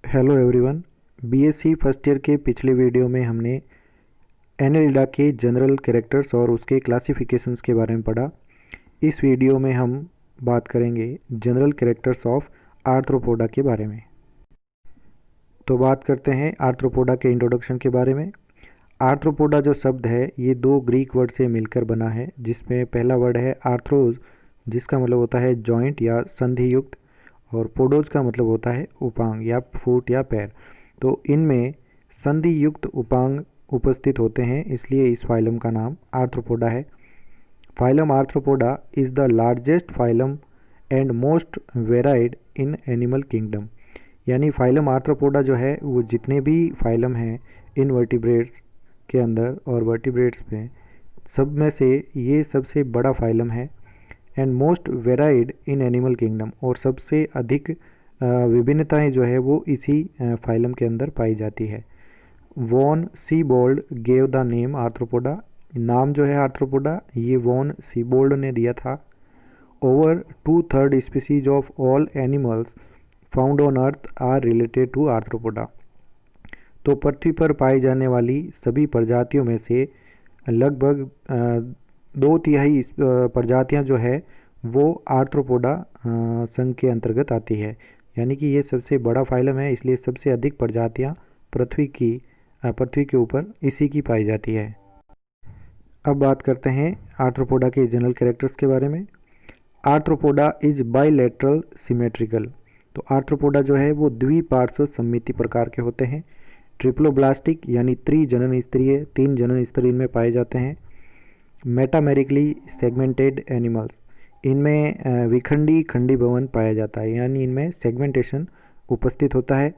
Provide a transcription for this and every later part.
Hello everyone. BSc first year के पिछले video में हमने एनेलिडा के जनरल कैरेक्टर्स और उसके क्लासिफिकेशंस के बारे में पढ़ा। इस वीडियो में हम बात करेंगे जनरल कैरेक्टर्स ऑफ आर्थ्रोपोडा के बारे में। तो बात करते हैं आर्थ्रोपोडा के इंट्रोडक्शन के बारे में। आर्थ्रोपोडा जो शब्द है ये दो ग्रीक वर्ड से मिलकर बना है, जिसमें पहला वर्ड है आर्थ्रोज, जिसका मतलब होता है जॉइंट या संधि युक्त, और पोडोज का मतलब होता है उपांग या फुट या पैर। तो इनमें संधि युक्त उपांग उपस्थित होते हैं, इसलिए इस फाइलम का नाम आर्थ्रोपोडा है। Phylum arthropoda is the largest phylum and most varied in animal kingdom. यानी फाइलम आर्थ्रोपोडा जो है वो जितने भी फाइलम हैं इन वर्टिब्रेट्स के अंदर और वर्टिब्रेट्स में, सब में से ये सबसे बड़ा फाइलम है। And most varied in animal kingdom, और सबसे अधिक विभिन्नताएं जो है वो इसी फाइलम के अंदर पाई जाती है। Von Siebold gave the name Arthropoda. नाम जो है आर्थ्रोपोडा ये वॉन सीबोल्ड ने दिया था। Over 2/3 species of all animals found on earth are related to Arthropoda. तो पृथ्वी पर पाई जाने वाली सभी प्रजातियों में से लगभग 2/3 प्रजातियां जो है वो आर्थ्रोपोडा संघ के अंतर्गत आती है। यानी कि ये सबसे बड़ा फाइलम है, इसलिए सबसे अधिक प्रजातियां पृथ्वी के ऊपर इसी की पाई जाती है। अब बात करते हैं आर्थ्रोपोडा के जनरल कैरेक्टर्स के बारे में। Arthropoda is bilateral symmetrical. तो आर्थ्रोपोडा जो है वो द्विपार्श्व सममिति प्रकार के होते हैं। ट्रिप्लोब्लास्टिक यानी त्रिजनन स्तरीय, 3 जनन स्तरीय इनमें पाए जाते हैं। मेटामेरिकली सेगमेंटेड एनिमल्स, इनमें विखंडी खंडी भवन पाया जाता है, यानी इनमें सेगमेंटेशन उपस्थित होता है।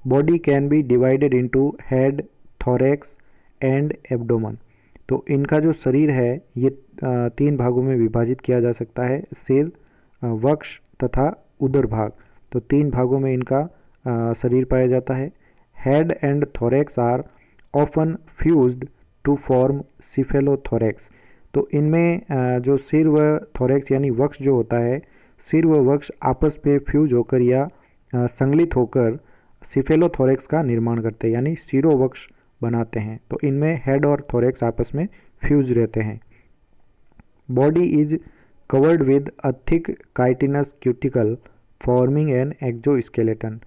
Body can be divided into head, thorax and abdomen. तो इनका जो शरीर है ये 3 भागों में विभाजित किया जा सकता है, सिर, वक्ष तथा उदर भाग। तो 3 भागों में इनका शरीर पाया जाता है। Head and thorax are often fused to form cephalothorax. तो इनमें जो सिर व थोरैक्स यानी वक्ष जो होता है, सिर व वक्ष आपस में फ्यूज होकर या संगलित होकर सिफेलोथोरैक्स का निर्माण करते हैं, यानी सिरोवक्ष बनाते हैं। तो इनमें हेड और थोरैक्स आपस में फ्यूज रहते हैं। Body is covered with a thick chitinous cuticle forming an exoskeleton.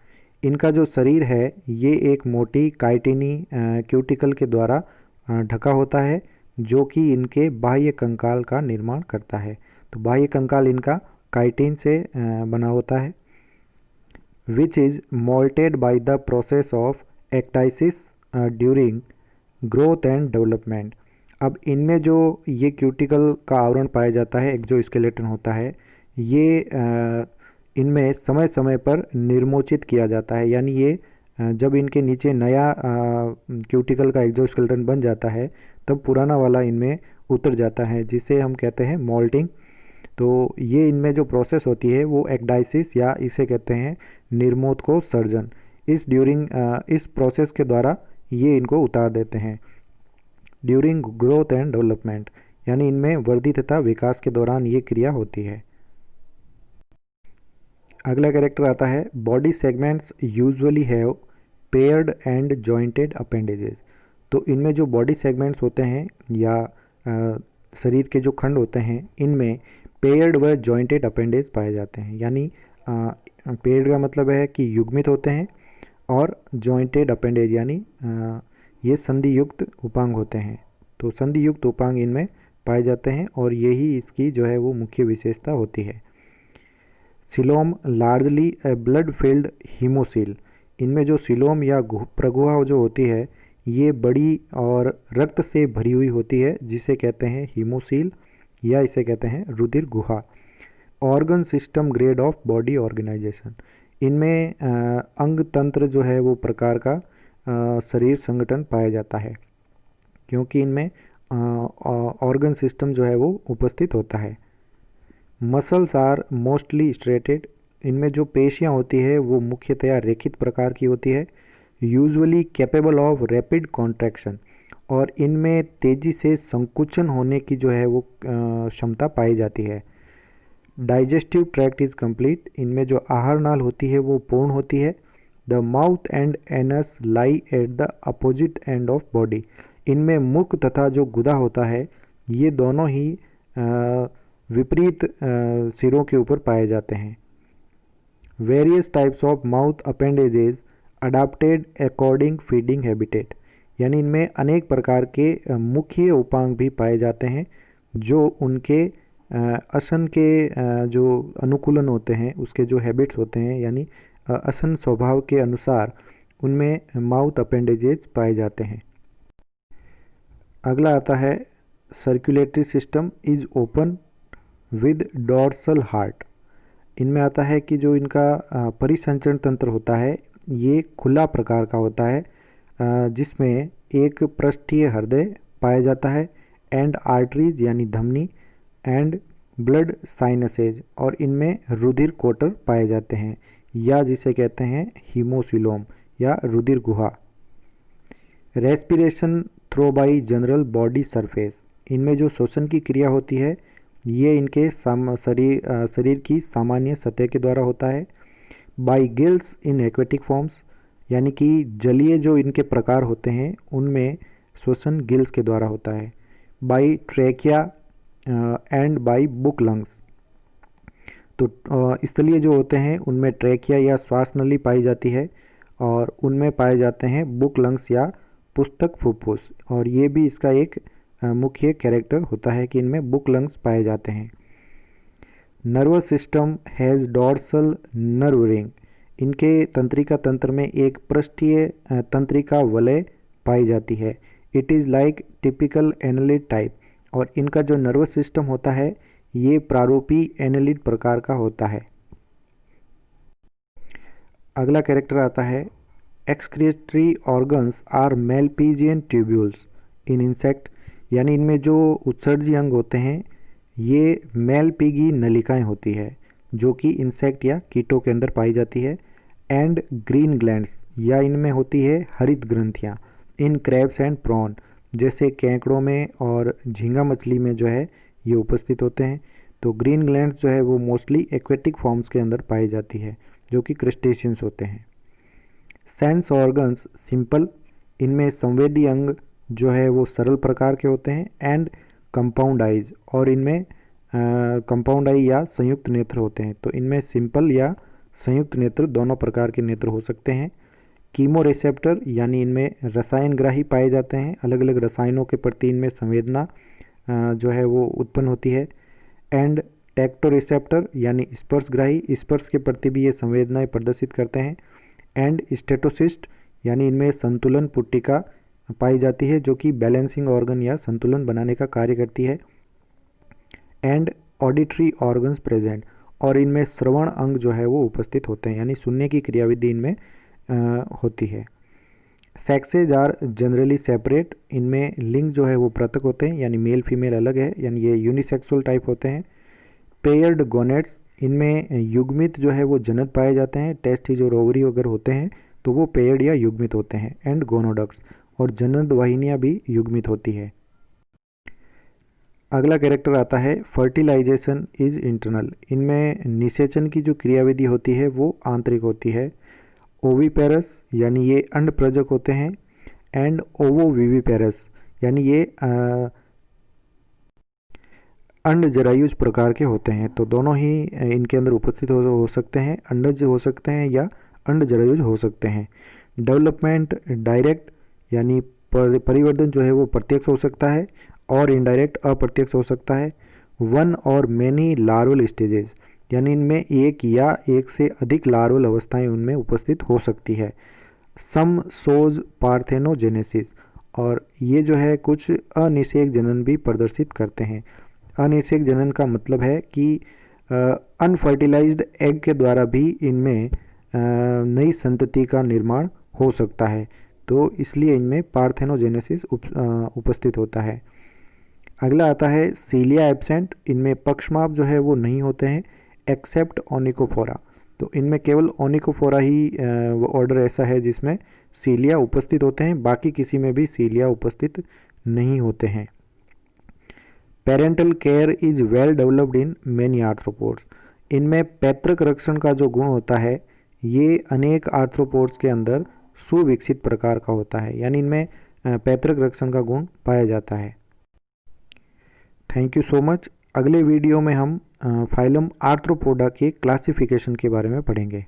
इनका जो शरीर है ये एक मोटी काइटिनी क्यूटिकल के द्वारा ढका होता है, जो कि इनके बाह्य कंकाल का निर्माण करता है। तो बाह्य कंकाल इनका काइटिन से बना होता है। Which is moulted by the process of ecdysis during growth and development. अब इनमें जो ये क्यूटिकल का आवरण पाया जाता है, एक्जोस्केलेटन होता है, ये इनमें समय समय पर निर्मोचित किया जाता है। यानी ये जब इनके नीचे नया क्यूटिकल का एक्जोस्केलेटन बन जाता है तब पुराना वाला इनमें उतर जाता है, जिसे हम कहते हैं मोल्टिंग। तो ये इनमें जो प्रोसेस होती है वो एक्डाइसिस या इसे कहते हैं निर्मोत्कोत्सर्जन। इस प्रोसेस के द्वारा ये इनको उतार देते हैं। ड्यूरिंग ग्रोथ एंड डेवलपमेंट, यानी इनमें वृद्धि तथा विकास के दौरान ये क्रिया होती है। अगला कैरेक्टर आता है body segments usually have paired and jointed appendages. तो इनमें जो बॉडी सेगमेंट्स होते हैं या शरीर के जो खंड होते हैं, इनमें पेयर्ड व जॉइंटेड अपेंडेज पाए जाते हैं। यानी पेयर्ड का मतलब है कि युग्मित होते हैं, और जॉइंटेड अपेंडेज यानी ये संधि युक्त उपांग होते हैं। तो संधि युक्त उपांग इनमें पाए जाते हैं, और यही इसकी जो है वो मुख्य विशेषता होती है। सिलोम लार्जली ए ब्लड फिल्ड हीमोसील। इनमें जो सिलोम या प्रगुहा जो होती है ये बड़ी और रक्त से भरी हुई होती है, जिसे कहते हैं हीमोसील या इसे कहते हैं रुधिर गुहा। Organ system grade of body organisation, इनमें अंग तंत्र जो है वो प्रकार का शरीर संगठन पाया जाता है, क्योंकि इनमें ऑर्गन सिस्टम जो है वो उपस्थित होता है। Muscles are mostly striated. इनमें जो पेशियां होती है वो मुख्यतया रेखित प्रकार की होती है। Usually capable of rapid contraction, और इनमें तेज़ी से संकुचन होने की जो है वो क्षमता पाई जाती है। Digestive tract is complete. इनमें जो आहार नाल होती है वो पूर्ण होती है। The mouth and anus lie at the opposite end of body. इनमें मुख तथा जो गुदा होता है ये दोनों ही विपरीत सिरों के ऊपर पाए जाते हैं। Various types of mouth appendages adapted according feeding habitat, यानी इनमें अनेक प्रकार के मुख्य उपांग भी पाए जाते हैं जो उनके असन के जो अनुकूलन होते हैं, उसके जो हैबिट्स होते हैं, यानी असन स्वभाव के अनुसार उनमें माउथ अपेंडेजेस पाए जाते हैं। अगला आता है circulatory system is open with dorsal heart. इनमें आता है कि जो इनका परिसंचरण तंत्र होता है ये खुला प्रकार का होता है, जिसमें एक पृष्ठीय हृदय पाया जाता है, एंड आर्टरीज यानी धमनी, एंड ब्लड साइनसेज, और इनमें रुधिर कोटर पाए जाते हैं या जिसे कहते हैं हीमोसिलोम या रुधिर गुहा। Respiration through by general body surface, इनमें जो श्वसन की क्रिया होती है ये इनके शरीर की सामान्य सतह के द्वारा होता है। By gills in aquatic forms, यानी कि जलीय जो इनके प्रकार होते हैं उनमें श्वसन गिल्स के द्वारा होता है। By trachea and by book lungs, तो स्थलीय जो होते हैं उनमें ट्रैकिया या श्वास नली पाई जाती है, और उनमें पाए जाते हैं बुक लंग्स या पुस्तक फुफ्फुस, और ये भी इसका एक मुख्य कैरेक्टर होता है कि इनमें बुक लंग्स पाए जाते हैं। Nervous system has dorsal nerve ring, इनके तंत्रिका तंत्र में एक पृष्ठीय तंत्रिका वलय पाई जाती है। It is like typical annelid type, और इनका जो नर्वस सिस्टम होता है ये प्रारूपी एनालिड प्रकार का होता है। अगला कैरेक्टर आता है excretory organs are Malpighian tubules in insect, यानी इनमें जो उत्सर्जी अंग होते हैं ये मेलपीगी नलिकाएं होती है जो कि इंसेक्ट या कीटों के अंदर पाई जाती है। एंड ग्रीन ग्लैंड्स, या इनमें होती है हरित ग्रंथियाँ, इन क्रैब्स एंड प्रॉन, जैसे केंकड़ों में और झींगा मछली में जो है ये उपस्थित होते हैं। तो ग्रीन ग्लैंड्स जो है वो मोस्टली एक्वेटिक फॉर्म्स के अंदर पाई जाती है जो कि क्रस्टेशियंस होते हैं। सेंस ऑर्गन्स सिंपल, इनमें संवेदी अंग जो है वो सरल प्रकार के होते हैं। एंड कंपाउंड आइज, और इनमें कंपाउंड आई या संयुक्त नेत्र होते हैं, तो इनमें सिंपल या संयुक्त नेत्र दोनों प्रकार के नेत्र हो सकते हैं। कीमो रिसेप्टर, यानी इनमें रसायन ग्राही पाए जाते हैं, अलग अलग रसायनों के प्रति इनमें संवेदना जो है वो उत्पन्न होती है। एंड टेक्टो रिसेप्टर, यानी स्पर्शग्राही, स्पर्श के प्रति भी ये संवेदनाएं प्रदर्शित करते हैं। एंड स्टेटोसिस्ट, यानी इनमें संतुलन पुट्टिका पाई जाती है जो कि बैलेंसिंग ऑर्गन या संतुलन बनाने का कार्य करती है। एंड ऑडिटरी ऑर्गन्स प्रेजेंट, और इनमें श्रवण अंग जो है वो उपस्थित होते हैं, यानी सुनने की क्रियाविधि इनमें होती है। सेक्सेज आर जनरली सेपरेट, इनमें लिंग जो है वो पृथक होते हैं, यानी मेल फीमेल अलग है, यानी ये यूनिसेक्सुअल टाइप होते हैं। पेयर्ड गोनेट्स, इनमें युग्मित जो है वो जनक पाए जाते हैं, टेस्टिज और ओवरी वगैरह होते हैं तो वो पेयर्ड या युग्मित होते हैं। एंड गोनोडक्ट्स, और जनन वाहिनियाँ भी युग्मित होती है। अगला कैरेक्टर आता है फर्टिलाइजेशन इज इंटरनल, इनमें निषेचन की जो क्रियाविधि होती है वो आंतरिक होती है। ओविपेरस, यानी ये अंड प्रजक होते हैं। एंड ओवोविविपेरस, यानी ये अंड जरायुज प्रकार के होते हैं, तो दोनों ही इनके अंदर उपस्थित हो सकते हैं, अंडज हो सकते हैं या अंड जरायुज हो सकते हैं। डेवलपमेंट डायरेक्ट, यानी परिवर्तन जो है वो प्रत्यक्ष हो सकता है, और इनडायरेक्ट अप्रत्यक्ष हो सकता है। वन और मेनी लार्वल स्टेजेस, यानी इनमें एक या एक से अधिक लार्वल अवस्थाएं उनमें उपस्थित हो सकती है। सम सोज पार्थेनोजेनेसिस, और ये जो है कुछ अनिषेक जनन भी प्रदर्शित करते हैं। अनिषेक जनन का मतलब है कि अनफर्टिलाइज्ड एग के द्वारा भी इनमें नई संतति का निर्माण हो सकता है, तो इसलिए इनमें पार्थेनोजेनेसिस उपस्थित होता है। अगला आता है सीलिया एब्सेंट, इनमें पक्षमाप जो है वो नहीं होते हैं एक्सेप्ट ओनिकोफोरा, तो इनमें केवल ओनिकोफोरा ही ऑर्डर ऐसा है जिसमें सीलिया उपस्थित होते हैं, बाकी किसी में भी सीलिया उपस्थित नहीं होते हैं। Parental care is well developed in many arthropods, इनमें पैतृक रक्षण का जो गुण होता है ये अनेक आर्थ्रोपोड्स के अंदर सुविकसित प्रकार का होता है, यानी इनमें पैतृक लक्षण का गुण पाया जाता है। Thank you so much. अगले वीडियो में हम फाइलम आर्थ्रोपोडा के क्लासिफिकेशन के बारे में पढ़ेंगे।